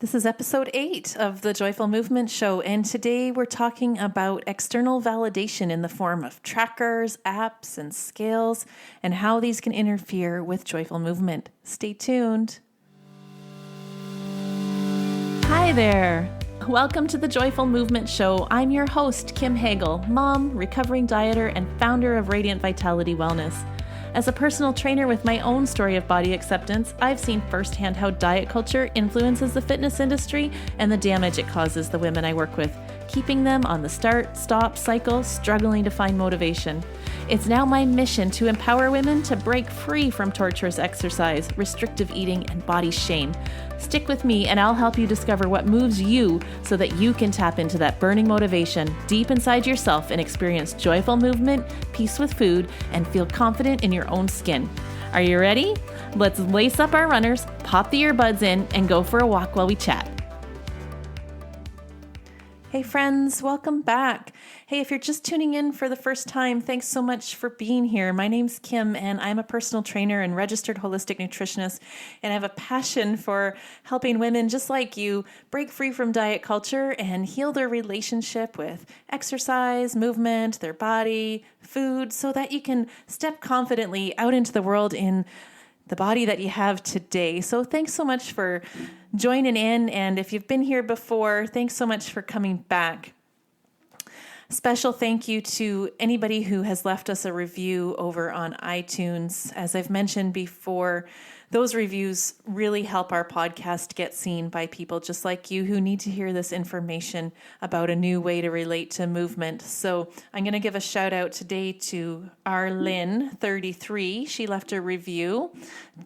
This is episode 8 of the Joyful Movement Show, and today we're talking about external validation in the form of trackers, apps, and scales, and how these can interfere with joyful movement. Stay tuned. Hi there. Welcome to the Joyful Movement Show. I'm your host, Kim Hagel, mom, recovering dieter, and founder of Radiant Vitality Wellness. As a personal trainer with my own story of body acceptance, I've seen firsthand how diet culture influences the fitness industry and the damage it causes the women I work with, keeping them on the start-stop cycle, struggling to find motivation. It's now my mission to empower women to break free from torturous exercise, restrictive eating, and body shame. Stick with me and I'll help you discover what moves you so that you can tap into that burning motivation deep inside yourself and experience joyful movement, peace with food, and feel confident in your own skin. Are you ready? Let's lace up our runners, pop the earbuds in, and go for a walk while we chat. Hey friends, welcome back. Hey, if you're just tuning in for the first time, thanks so much for being here. My name's Kim and I'm a personal trainer and registered holistic nutritionist, and I have a passion for helping women just like you break free from diet culture and heal their relationship with exercise, movement, their body, food, so that you can step confidently out into the world in the body that you have today. So thanks so much for joining in. And if you've been here before, thanks so much for coming back. Special thank you to anybody who has left us a review over on iTunes. As I've mentioned before, those reviews really help our podcast get seen by people just like you who need to hear this information about a new way to relate to movement. So I'm going to give a shout out today to Arlyn 33. She left a review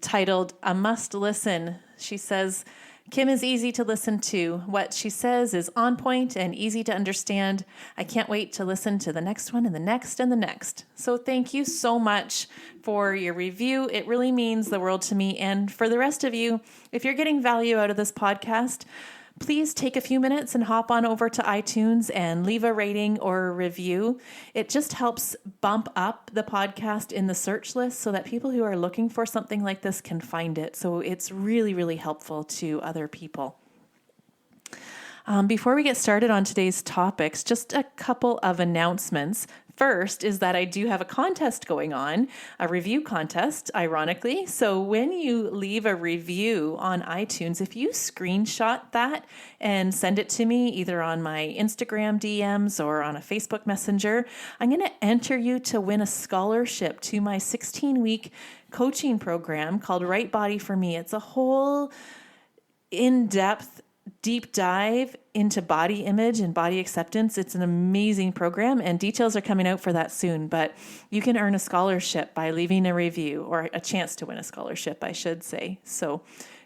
titled "A Must Listen." She says, "Kim is easy to listen to. What she says is on point and easy to understand. I can't wait to listen to the next one and the next and the next." So thank you so much for your review. It really means the world to me. And for the rest of you, if you're getting value out of this podcast, please take a few minutes and hop on over to iTunes and leave a rating or a review. It just helps bump up the podcast in the search list so that people who are looking for something like this can find it. So it's really, really helpful to other people. Before we get started on today's topics, just a couple of announcements. First is that I do have a contest going on, a review contest, ironically. So when you leave a review on iTunes, if you screenshot that and send it to me either on my Instagram DMs or on a Facebook Messenger, I'm going to enter you to win a scholarship to my 16-week coaching program called Right Body for Me. It's a whole in-depth deep dive into body image and body acceptance. It's an amazing program and details are coming out for that soon, but you can earn a scholarship by leaving a review, or a chance to win a scholarship, I should say. So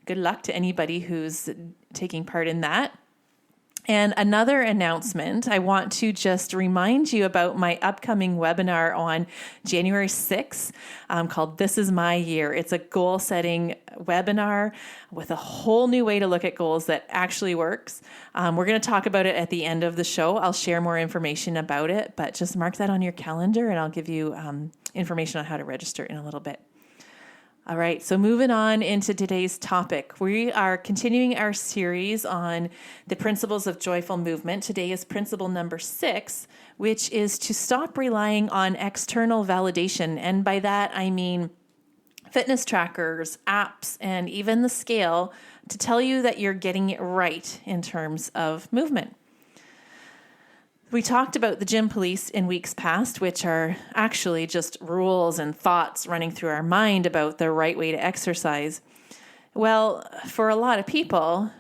good luck to anybody who's taking part in that. And another announcement, I want to just remind you about my upcoming webinar on January 6th called This Is My Year. It's a goal-setting webinar with a whole new way to look at goals that actually works. We're going to talk about it at the end of the show. I'll share more information about it, but just mark that on your calendar and I'll give you information on how to register in a little bit. All right, so moving on into today's topic. We are continuing our series on the principles of joyful movement. Today is principle number 6, which is to stop relying on external validation. And by that, I mean fitness trackers, apps, and even the scale to tell you that you're getting it right in terms of movement. We talked about the gym police in weeks past, which are actually just rules and thoughts running through our mind about the right way to exercise. Well, for a lot of people,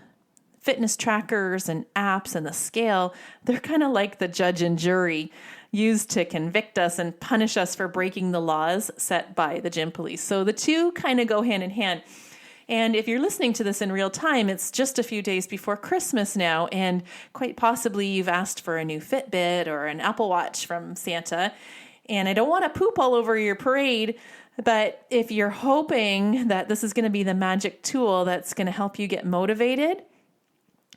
fitness trackers and apps and the scale, they're kind of like the judge and jury used to convict us and punish us for breaking the laws set by the gym police. So the two kind of go hand in hand. And if you're listening to this in real time, it's just a few days before Christmas now, and quite possibly you've asked for a new Fitbit or an Apple Watch from Santa. And I don't want to poop all over your parade, but if you're hoping that this is going to be the magic tool that's going to help you get motivated,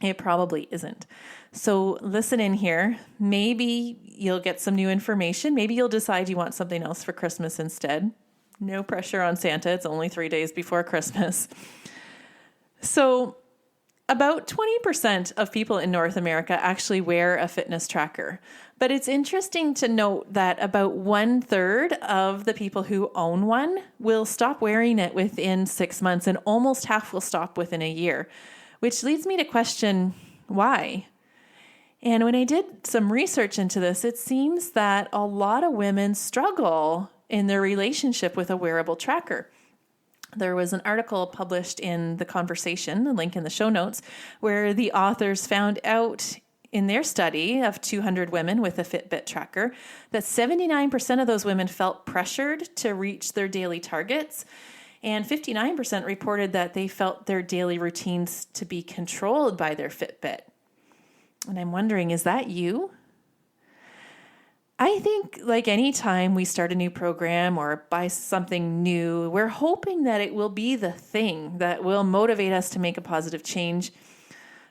it probably isn't. So listen in here. Maybe you'll get some new information. Maybe you'll decide you want something else for Christmas instead. No pressure on Santa. It's only 3 days before Christmas. So About 20% of people in North America actually wear a fitness tracker. But it's interesting to note that about 1/3 of the people who own one will stop wearing it within 6 months, and almost half will stop within a year, which leads me to question why. And when I did some research into this, it seems that a lot of women struggle in their relationship with a wearable tracker. There was an article published in The Conversation, a link in the show notes, where the authors found out in their study of 200 women with a Fitbit tracker that 79% of those women felt pressured to reach their daily targets, and 59% reported that they felt their daily routines to be controlled by their Fitbit. And I'm wondering, is that you? I think like any time we start a new program or buy something new, we're hoping that it will be the thing that will motivate us to make a positive change.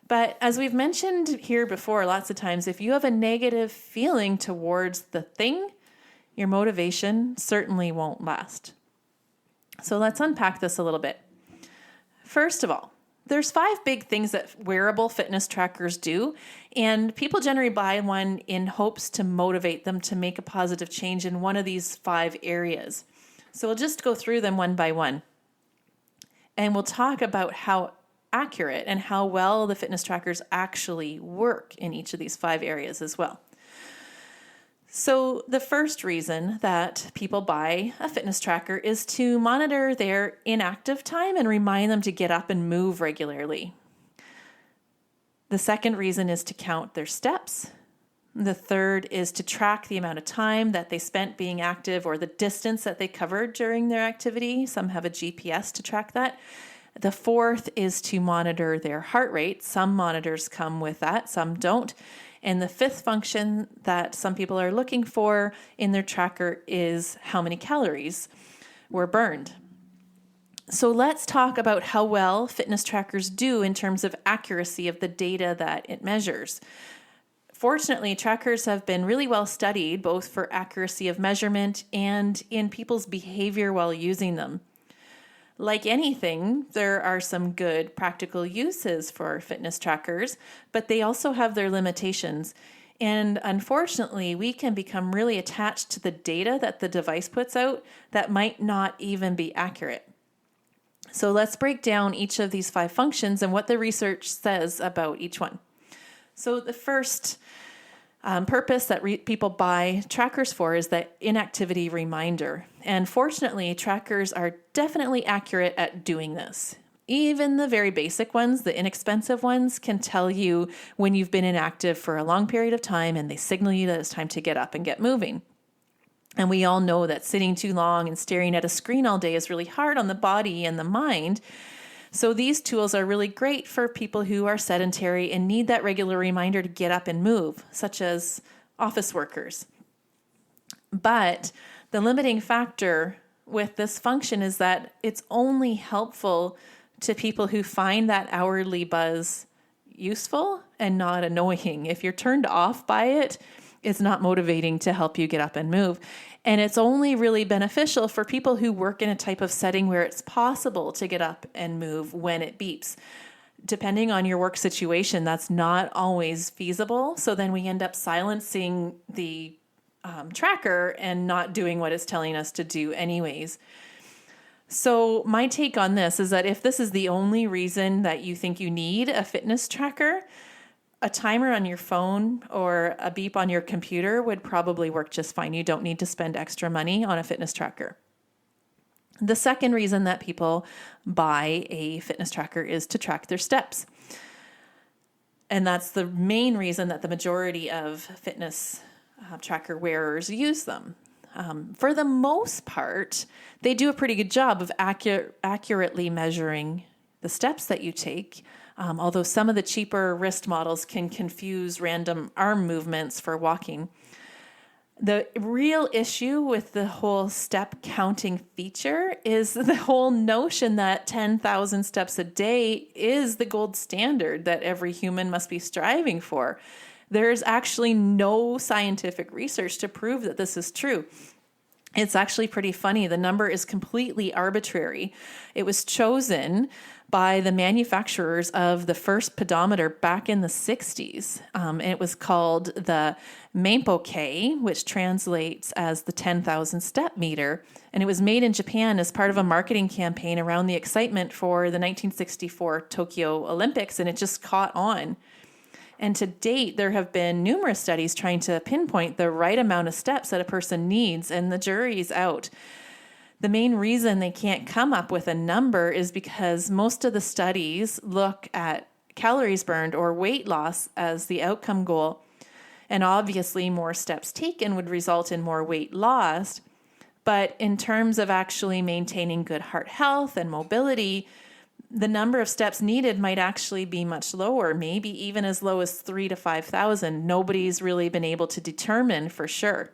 But as we've mentioned here before, lots of times, if you have a negative feeling towards the thing, your motivation certainly won't last. So let's unpack this a little bit. First of all, there's 5 big things that wearable fitness trackers do, and people generally buy one in hopes to motivate them to make a positive change in one of these 5 areas. So we'll just go through them one by one, and we'll talk about how accurate and how well the fitness trackers actually work in each of these 5 areas as well. So the first reason that people buy a fitness tracker is to monitor their inactive time and remind them to get up and move regularly. The second reason is to count their steps. The third is to track the amount of time that they spent being active or the distance that they covered during their activity. Some have a GPS to track that. The fourth is to monitor their heart rate. Some monitors come with that, some don't. And the fifth function that some people are looking for in their tracker is how many calories were burned. So let's talk about how well fitness trackers do in terms of accuracy of the data that it measures. Fortunately, trackers have been really well studied, both for accuracy of measurement and in people's behavior while using them. Like anything, there are some good practical uses for fitness trackers, but they also have their limitations. And unfortunately, we can become really attached to the data that the device puts out that might not even be accurate. So let's break down each of these 5 functions and what the research says about each one. So the first purpose that people buy trackers for is that inactivity reminder. And fortunately, trackers are definitely accurate at doing this. Even the very basic ones, the inexpensive ones, can tell you when you've been inactive for a long period of time, and they signal you that it's time to get up and get moving. And we all know that sitting too long and staring at a screen all day is really hard on the body and the mind. So these tools are really great for people who are sedentary and need that regular reminder to get up and move, such as office workers. But the limiting factor with this function is that it's only helpful to people who find that hourly buzz useful and not annoying. If you're turned off by it, it's not motivating to help you get up and move. And it's only really beneficial for people who work in a type of setting where it's possible to get up and move when it beeps. Depending on your work situation, that's not always feasible. So then we end up silencing the tracker and not doing what it's telling us to do anyways. So my take on this is that if this is the only reason that you think you need a fitness tracker, a timer on your phone or a beep on your computer would probably work just fine. You don't need to spend extra money on a fitness tracker. The second reason that people buy a fitness tracker is to track their steps. And that's the main reason that the majority of fitness tracker wearers use them. For the most part, they do a pretty good job of accurately measuring the steps that you take. Although some of the cheaper wrist models can confuse random arm movements for walking. The real issue with the whole step counting feature is the whole notion that 10,000 steps a day is the gold standard that every human must be striving for. There's actually no scientific research to prove that this is true. It's actually pretty funny. The number is completely arbitrary. It was chosen by the manufacturers of the first pedometer back in the 60s. And it was called the Mampo-K, which translates as the 10,000 step meter. And it was made in Japan as part of a marketing campaign around the excitement for the 1964 Tokyo Olympics, and it just caught on. And to date, there have been numerous studies trying to pinpoint the right amount of steps that a person needs, and the jury's out. The main reason they can't come up with a number is because most of the studies look at calories burned or weight loss as the outcome goal. And obviously, more steps taken would result in more weight lost. But in terms of actually maintaining good heart health and mobility, the number of steps needed might actually be much lower, maybe even as low as 3,000 to 5,000. Nobody's really been able to determine for sure.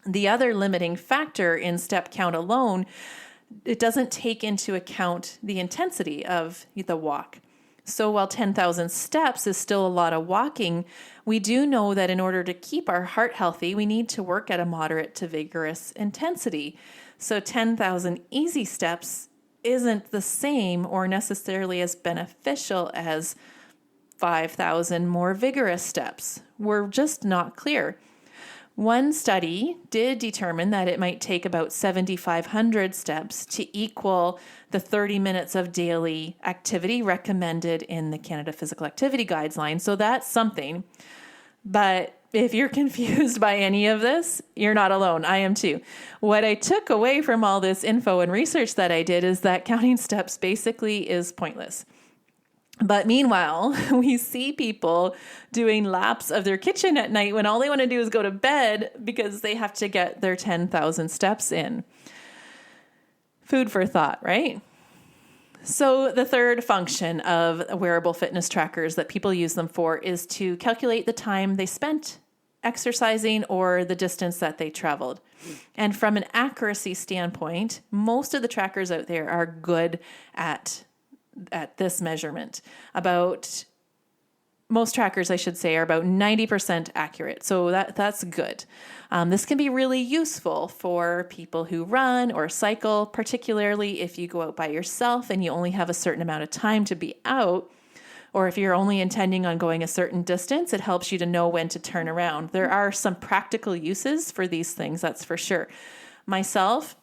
The other limiting factor in step count alone, it doesn't take into account the intensity of the walk. So while 10,000 steps is still a lot of walking, we do know that in order to keep our heart healthy, we need to work at a moderate to vigorous intensity. So 10,000 easy steps isn't the same or necessarily as beneficial as 5,000 more vigorous steps. We're just not clear. One study did determine that it might take about 7,500 steps to equal the 30 minutes of daily activity recommended in the Canada Physical Activity Guidelines. So that's something. But if you're confused by any of this, you're not alone. I am too. What I took away from all this info and research that I did is that counting steps basically is pointless. But meanwhile, we see people doing laps of their kitchen at night when all they want to do is go to bed because they have to get their 10,000 steps in. Food for thought, right? So the third function of wearable fitness trackers that people use them for is to calculate the time they spent exercising or the distance that they traveled. And from an accuracy standpoint, most of the trackers out there are good at this measurement. Most trackers, I should say, are about 90% accurate. So that's good. This can be really useful for people who run or cycle, particularly if you go out by yourself and you only have a certain amount of time to be out, or if you're only intending on going a certain distance, it helps you to know when to turn around. There are some practical uses for these things, that's for sure. Myself,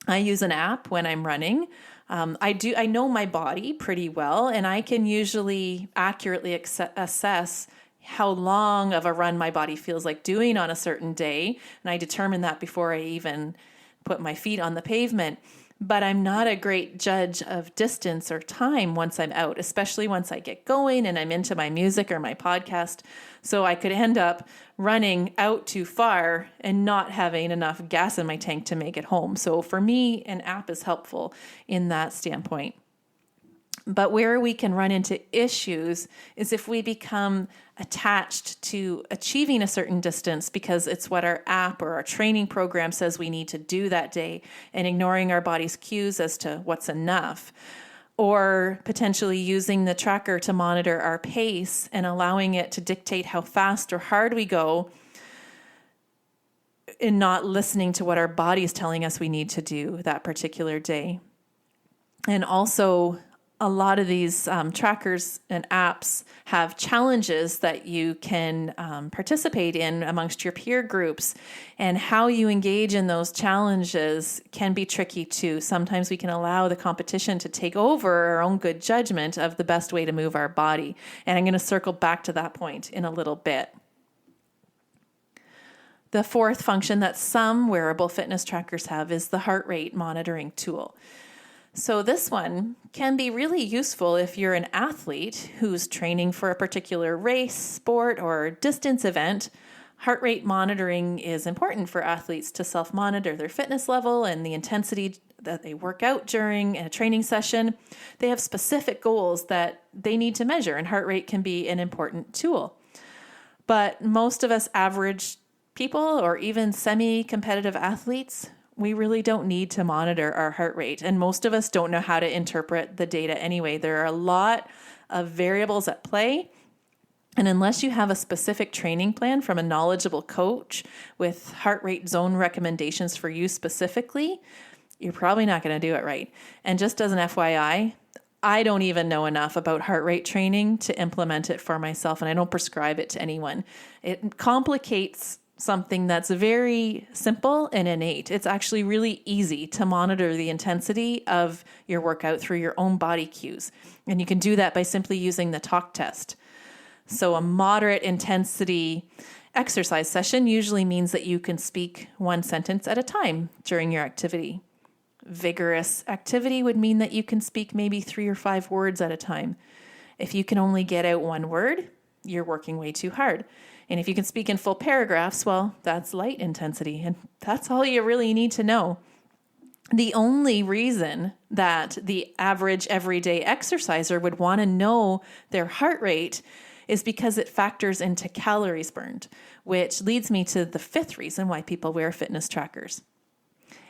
I use an app when I'm running. I know my body pretty well, and I can usually accurately assess how long of a run my body feels like doing on a certain day. And I determine that before I even put my feet on the pavement. But I'm not a great judge of distance or time once I'm out, especially once I get going and I'm into my music or my podcast. So I could end up running out too far and not having enough gas in my tank to make it home. So for me, an app is helpful in that standpoint. But where we can run into issues is if we become attached to achieving a certain distance because it's what our app or our training program says we need to do that day, and ignoring our body's cues as to what's enough, or potentially using the tracker to monitor our pace and allowing it to dictate how fast or hard we go, and not listening to what our body is telling us we need to do that particular day. And also, a lot of these trackers and apps have challenges that you can participate in amongst your peer groups, and how you engage in those challenges can be tricky too. Sometimes we can allow the competition to take over our own good judgment of the best way to move our body. And I'm going to circle back to that point in a little bit. The fourth function that some wearable fitness trackers have is the heart rate monitoring tool. So this one can be really useful if you're an athlete who's training for a particular race, sport, or distance event. Heart rate monitoring is important for athletes to self-monitor their fitness level and the intensity that they work out during a training session. They have specific goals that they need to measure, and heart rate can be an important tool. But most of us average people or even semi-competitive athletes, we really don't need to monitor our heart rate. And most of us don't know how to interpret the data anyway. There are a lot of variables at play. And unless you have a specific training plan from a knowledgeable coach with heart rate zone recommendations for you specifically, you're probably not going to do it right. And just as an FYI, I don't even know enough about heart rate training to implement it for myself, and I don't prescribe it to anyone. It complicates something that's very simple and innate. It's actually really easy to monitor the intensity of your workout through your own body cues. And you can do that by simply using the talk test. So a moderate intensity exercise session usually means that you can speak one sentence at a time during your activity. Vigorous activity would mean that you can speak maybe 3 or 5 words at a time. If you can only get out one word, you're working way too hard. And if you can speak in full paragraphs, well, that's light intensity. And that's all you really need to know. The only reason that the average everyday exerciser would want to know their heart rate is because it factors into calories burned, which leads me to the 5th reason why people wear fitness trackers.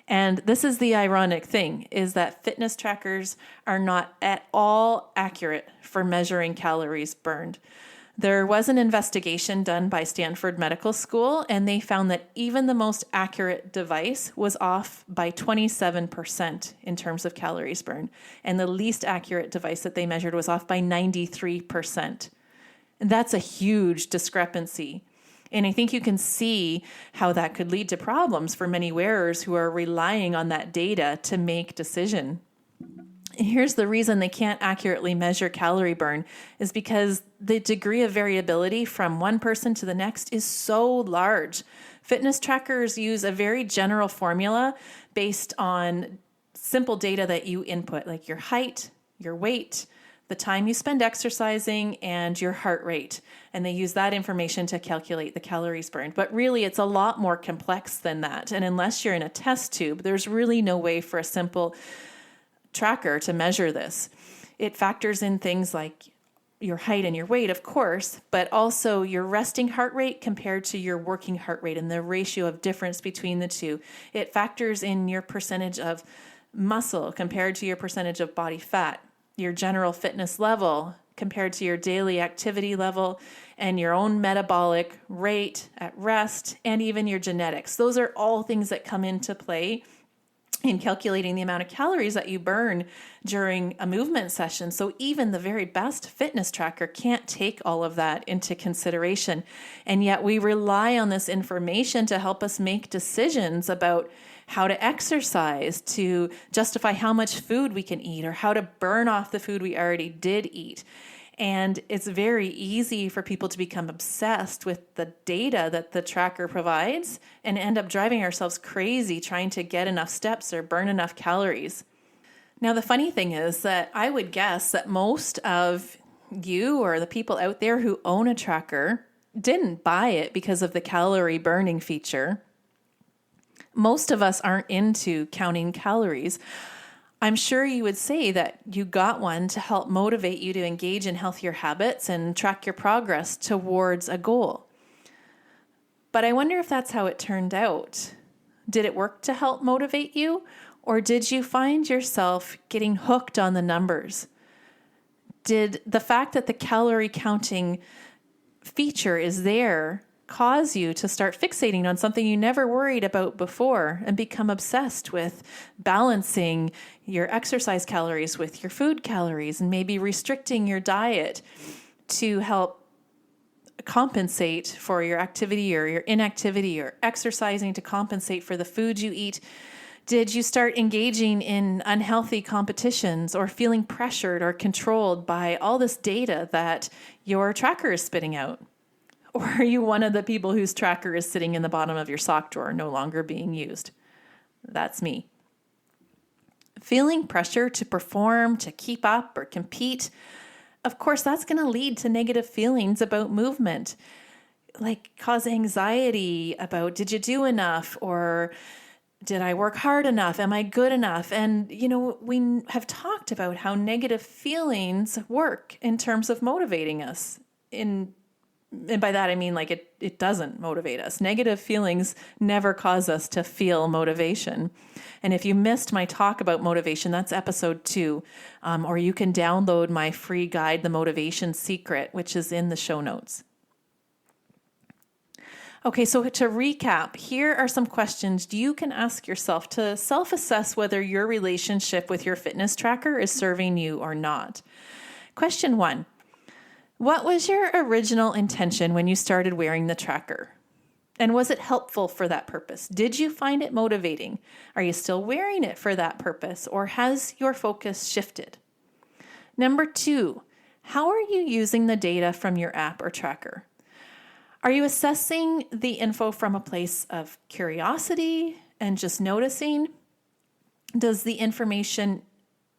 And this is the ironic thing, is that fitness trackers are not at all accurate for measuring calories burned. There was an investigation done by Stanford Medical School, and they found that even the most accurate device was off by 27% in terms of calories burned. And the least accurate device that they measured was off by 93%. And that's a huge discrepancy. And I think you can see how that could lead to problems for many wearers who are relying on that data to make decision. Here's the reason they can't accurately measure calorie burn is because the degree of variability from one person to the next is so large. Fitness trackers use a very general formula based on simple data that you input, like your height, your weight, the time you spend exercising, and your heart rate. And they use that information to calculate the calories burned. But really, it's a lot more complex than that. And unless you're in a test tube, there's really no way for a simple tracker to measure this. It factors in things like your height and your weight, of course, but also your resting heart rate compared to your working heart rate and the ratio of difference between the two. It factors in your percentage of muscle compared to your percentage of body fat, your general fitness level compared to your daily activity level, and your own metabolic rate at rest, and even your genetics. Those are all things that come into play in calculating the amount of calories that you burn during a movement session. So even the very best fitness tracker can't take all of that into consideration. And yet we rely on this information to help us make decisions about how to exercise, to justify how much food we can eat, or how to burn off the food we already did eat. And it's very easy for people to become obsessed with the data that the tracker provides and end up driving ourselves crazy trying to get enough steps or burn enough calories. Now, the funny thing is that I would guess that most of you or the people out there who own a tracker didn't buy it because of the calorie burning feature. Most of us aren't into counting calories. I'm sure you would say that you got one to help motivate you to engage in healthier habits and track your progress towards a goal. But I wonder if that's how it turned out. Did it work to help motivate you, or did you find yourself getting hooked on the numbers? Did the fact that the calorie counting feature is there cause you to start fixating on something you never worried about before and become obsessed with balancing your exercise calories with your food calories and maybe restricting your diet to help compensate for your activity or your inactivity, or exercising to compensate for the food you eat? Did you start engaging in unhealthy competitions or feeling pressured or controlled by all this data that your tracker is spitting out? Or are you one of the people whose tracker is sitting in the bottom of your sock drawer, no longer being used? That's me. Feeling pressure to perform, to keep up, or compete, of course, that's going to lead to negative feelings about movement, like cause anxiety about, did you do enough? Or did I work hard enough? Am I good enough? And, we have talked about how negative feelings work in terms of motivating us. And by that, I mean, like, it doesn't motivate us. Negative feelings never cause us to feel motivation. And if you missed my talk about motivation, that's episode 2. Or you can download my free guide, The Motivation Secret, which is in the show notes. Okay, so to recap, here are some questions you can ask yourself to self-assess whether your relationship with your fitness tracker is serving you or not. Question 1. What was your original intention when you started wearing the tracker? And was it helpful for that purpose? Did you find it motivating? Are you still wearing it for that purpose, or has your focus shifted? Number 2, how are you using the data from your app or tracker? Are you assessing the info from a place of curiosity and just noticing? Does the information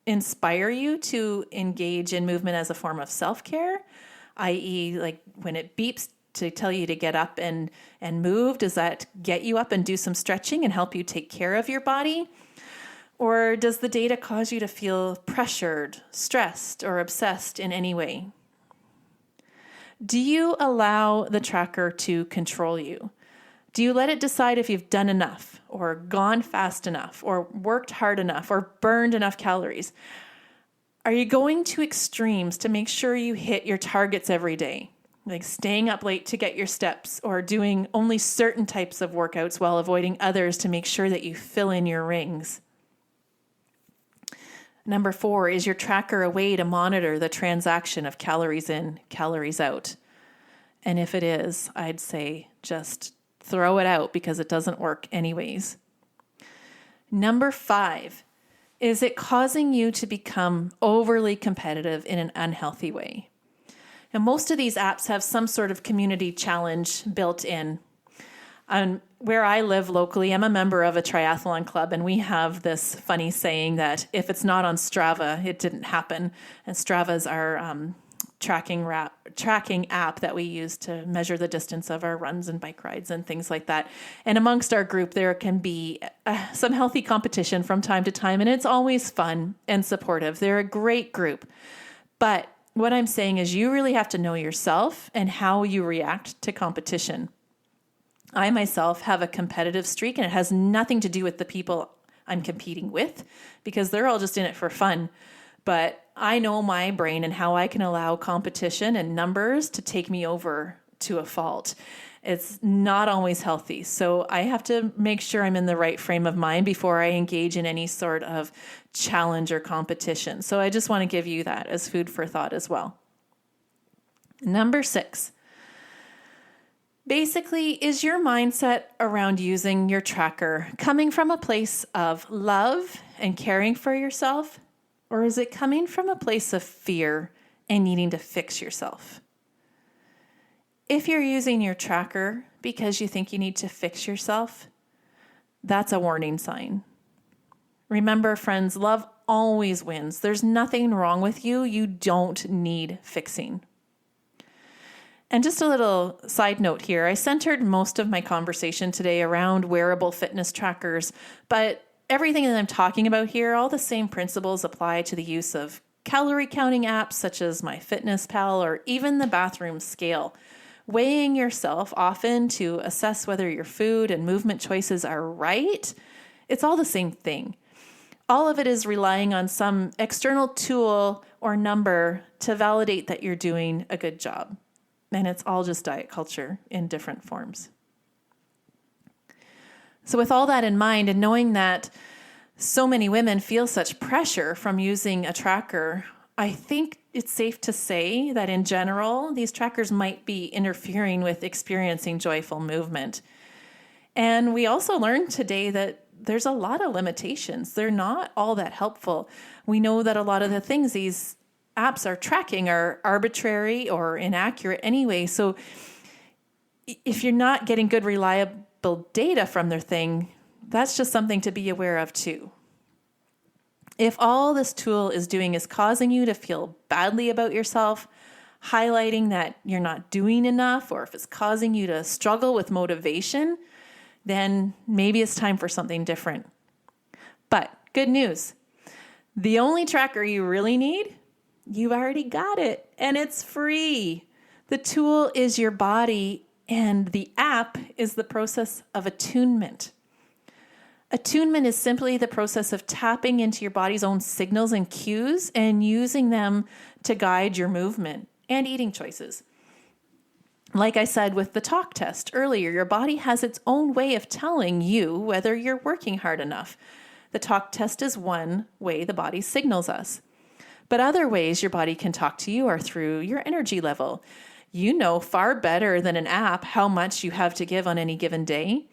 inspire you to engage in movement as a form of self-care, i.e., like when it beeps to tell you to get up and move, does that get you up and do some stretching and help you take care of your body? Or does the data cause you to feel pressured, stressed, or obsessed in any way? Do you allow the tracker to control you? Do you let it decide if you've done enough, or gone fast enough, or worked hard enough, or burned enough calories? Are you going to extremes to make sure you hit your targets every day? Like staying up late to get your steps, or doing only certain types of workouts while avoiding others to make sure that you fill in your rings? Number 4, is your tracker a way to monitor the transaction of calories in, calories out? And if it is, I'd say just throw it out because it doesn't work anyways. Number 5, is it causing you to become overly competitive in an unhealthy way? And most of these apps have some sort of community challenge built in. Where I live locally, I'm a member of a triathlon club, and we have this funny saying that if it's not on Strava, it didn't happen. And Strava's our tracking app that we use to measure the distance of our runs and bike rides and things like that. And amongst our group, there can be some healthy competition from time to time, and it's always fun and supportive. They're a great group. But what I'm saying is you really have to know yourself and how you react to competition. I myself have a competitive streak, and it has nothing to do with the people I'm competing with because they're all just in it for fun. But I know my brain and how I can allow competition and numbers to take me over to a fault. It's not always healthy. So I have to make sure I'm in the right frame of mind before I engage in any sort of challenge or competition. So I just want to give you that as food for thought as well. Number 6. Basically, is your mindset around using your tracker coming from a place of love and caring for yourself, or is it coming from a place of fear and needing to fix yourself? If you're using your tracker because you think you need to fix yourself, that's a warning sign. Remember, friends, love always wins. There's nothing wrong with you. You don't need fixing. And just a little side note here, I centered most of my conversation today around wearable fitness trackers, but everything that I'm talking about here, all the same principles apply to the use of calorie counting apps such as MyFitnessPal or even the bathroom scale. Weighing yourself often to assess whether your food and movement choices are right, it's all the same thing. All of it is relying on some external tool or number to validate that you're doing a good job. And it's all just diet culture in different forms. So with all that in mind, and knowing that so many women feel such pressure from using a tracker, I think it's safe to say that in general, these trackers might be interfering with experiencing joyful movement. And we also learned today that there's a lot of limitations. They're not all that helpful. We know that a lot of the things these apps are tracking are arbitrary or inaccurate anyway. So if you're not getting good, reliable data from their thing, that's just something to be aware of too. If all this tool is doing is causing you to feel badly about yourself, highlighting that you're not doing enough, or if it's causing you to struggle with motivation, then maybe it's time for something different. But good news, the only tracker you really need, you've already got it, and it's free. The tool is your body, and the app is the process of attunement. Attunement is simply the process of tapping into your body's own signals and cues and using them to guide your movement and eating choices. Like I said with the talk test earlier, your body has its own way of telling you whether you're working hard enough. The talk test is one way the body signals us. But other ways your body can talk to you are through your energy level. You know far better than an app how much you have to give on any given day.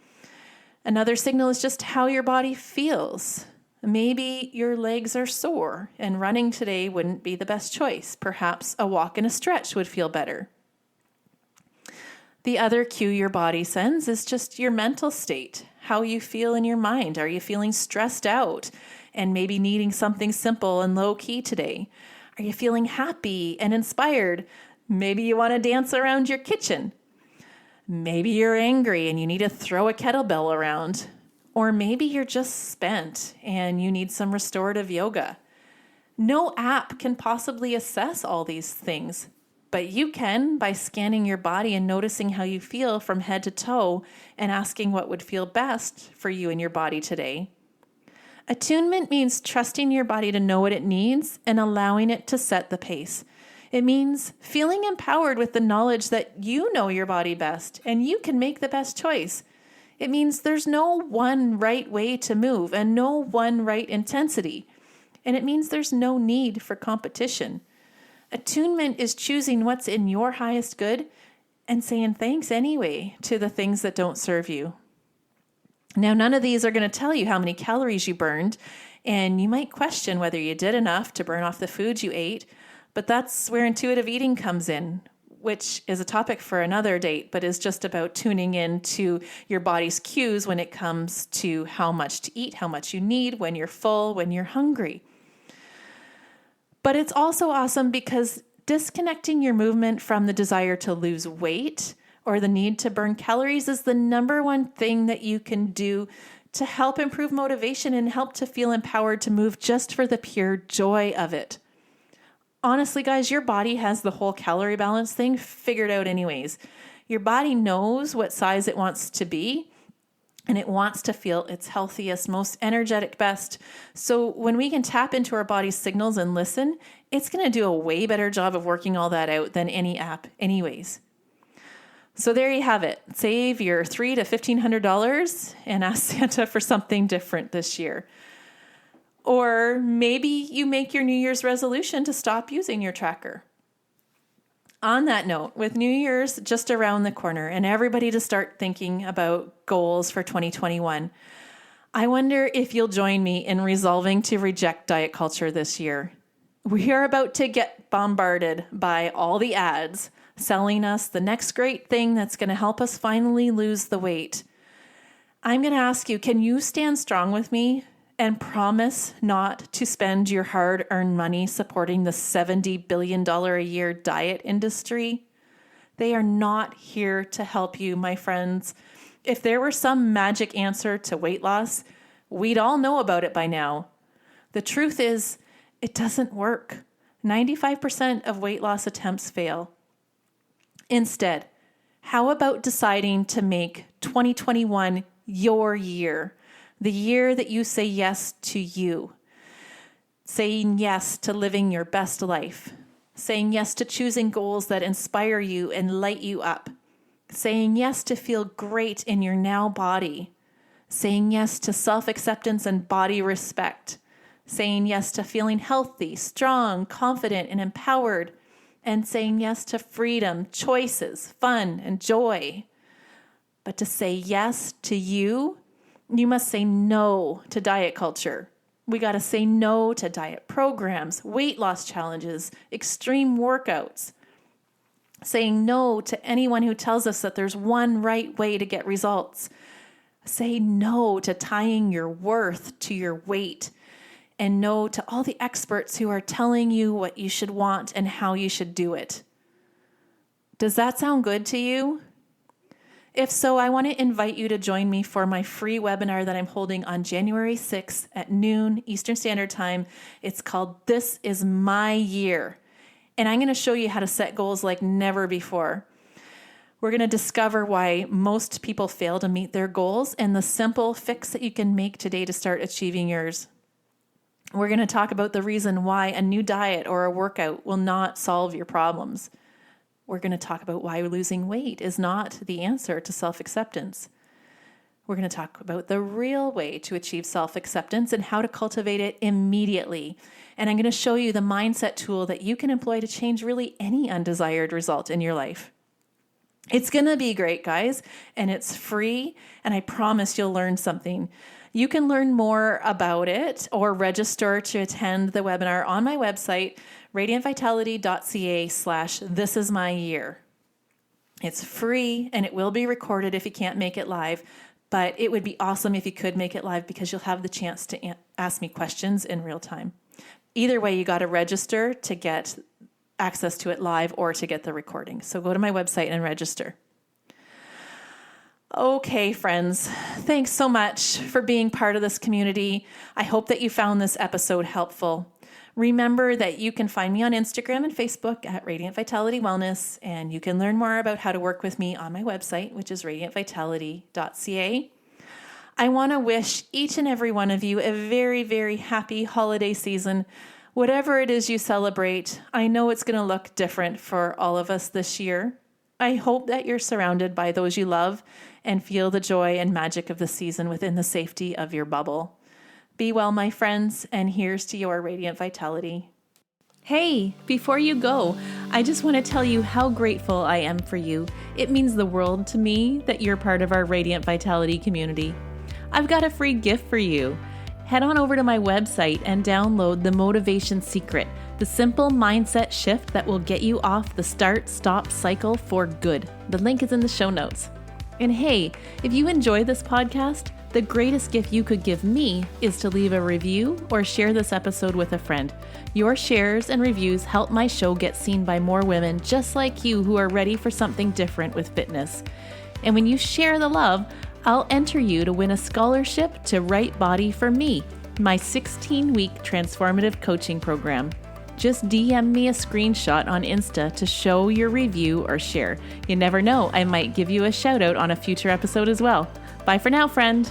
Another signal is just how your body feels. Maybe your legs are sore and running today wouldn't be the best choice. Perhaps a walk and a stretch would feel better. The other cue your body sends is just your mental state, how you feel in your mind. Are you feeling stressed out and maybe needing something simple and low key today? Are you feeling happy and inspired? Maybe you want to dance around your kitchen. Maybe you're angry and you need to throw a kettlebell around. Or maybe you're just spent and you need some restorative yoga. No app can possibly assess all these things, but you can by scanning your body and noticing how you feel from head to toe and asking what would feel best for you and your body today. Attunement means trusting your body to know what it needs and allowing it to set the pace. It means feeling empowered with the knowledge that you know your body best and you can make the best choice. It means there's no one right way to move and no one right intensity. And it means there's no need for competition. Attunement is choosing what's in your highest good and saying thanks anyway to the things that don't serve you. Now, none of these are going to tell you how many calories you burned, and you might question whether you did enough to burn off the foods you ate, but that's where intuitive eating comes in, which is a topic for another date, but is just about tuning in to your body's cues when it comes to how much to eat, how much you need, when you're full, when you're hungry. But it's also awesome because disconnecting your movement from the desire to lose weight or the need to burn calories is the number one thing that you can do to help improve motivation and help to feel empowered to move just for the pure joy of it. Honestly, guys, your body has the whole calorie balance thing figured out anyways. Your body knows what size it wants to be, and it wants to feel its healthiest, most energetic best. So when we can tap into our body's signals and listen, it's going to do a way better job of working all that out than any app anyways. So there you have it. Save your $300 to $1,500 and ask Santa for something different this year. Or maybe you make your New Year's resolution to stop using your tracker. On that note, with New Year's just around the corner and everybody to start thinking about goals for 2021, I wonder if you'll join me in resolving to reject diet culture this year. We are about to get bombarded by all the ads selling us the next great thing that's going to help us finally lose the weight. I'm going to ask you, can you stand strong with me and promise not to spend your hard-earned money supporting the $70 billion a year diet industry? They are not here to help you, my friends. If there were some magic answer to weight loss, we'd all know about it by now. The truth is, it doesn't work. 95% of weight loss attempts fail. Instead, how about deciding to make 2021 your year? The year that you say yes to you, saying yes to living your best life, saying yes to choosing goals that inspire you and light you up, saying yes to feel great in your now body, saying yes to self-acceptance and body respect, saying yes to feeling healthy, strong, confident, and empowered, and saying yes to freedom, choices, fun, and joy. But to say yes to you, you must say no to diet culture. We got to say no to diet programs, weight loss challenges, extreme workouts. Saying no to anyone who tells us that there's one right way to get results. Say no to tying your worth to your weight. And no to all the experts who are telling you what you should want and how you should do it. Does that sound good to you? If so, I want to invite you to join me for my free webinar that I'm holding on January 6th at noon Eastern Standard Time. It's called This Is My Year. And I'm going to show you how to set goals like never before. We're going to discover why most people fail to meet their goals and the simple fix that you can make today to start achieving yours. We're going to talk about the reason why a new diet or a workout will not solve your problems. We're going to talk about why losing weight is not the answer to self-acceptance. We're going to talk about the real way to achieve self-acceptance and how to cultivate it immediately. And I'm going to show you the mindset tool that you can employ to change really any undesired result in your life. It's going to be great, guys, and it's free, and I promise you'll learn something. You can learn more about it or register to attend the webinar on my website, radiantvitality.ca/thisismyyear. It's free, and it will be recorded if you can't make it live, but it would be awesome if you could make it live because you'll have the chance to ask me questions in real time. Either way, you got to register to get access to it live or to get the recording. So go to my website and register. Okay, friends, thanks so much for being part of this community. I hope that you found this episode helpful. Remember that you can find me on Instagram and Facebook at Radiant Vitality Wellness, and you can learn more about how to work with me on my website, which is radiantvitality.ca. I want to wish each and every one of you a very, very happy holiday season. Whatever it is you celebrate, I know it's going to look different for all of us this year. I hope that you're surrounded by those you love and feel the joy and magic of the season within the safety of your bubble. Be well, my friends, and here's to your radiant vitality. Hey, before you go, I just want to tell you how grateful I am for you. It means the world to me that you're part of our Radiant Vitality community. I've got a free gift for you. Head on over to my website and download the Motivation Secret, the simple mindset shift that will get you off the start-stop cycle for good. The link is in the show notes. And hey, if you enjoy this podcast, the greatest gift you could give me is to leave a review or share this episode with a friend. Your shares and reviews help my show get seen by more women just like you who are ready for something different with fitness. And when you share the love, I'll enter you to win a scholarship to Right Body for Me, my 16-week transformative coaching program. Just DM me a screenshot on Insta to show your review or share. You never know, I might give you a shout out on a future episode as well. Bye for now, friend.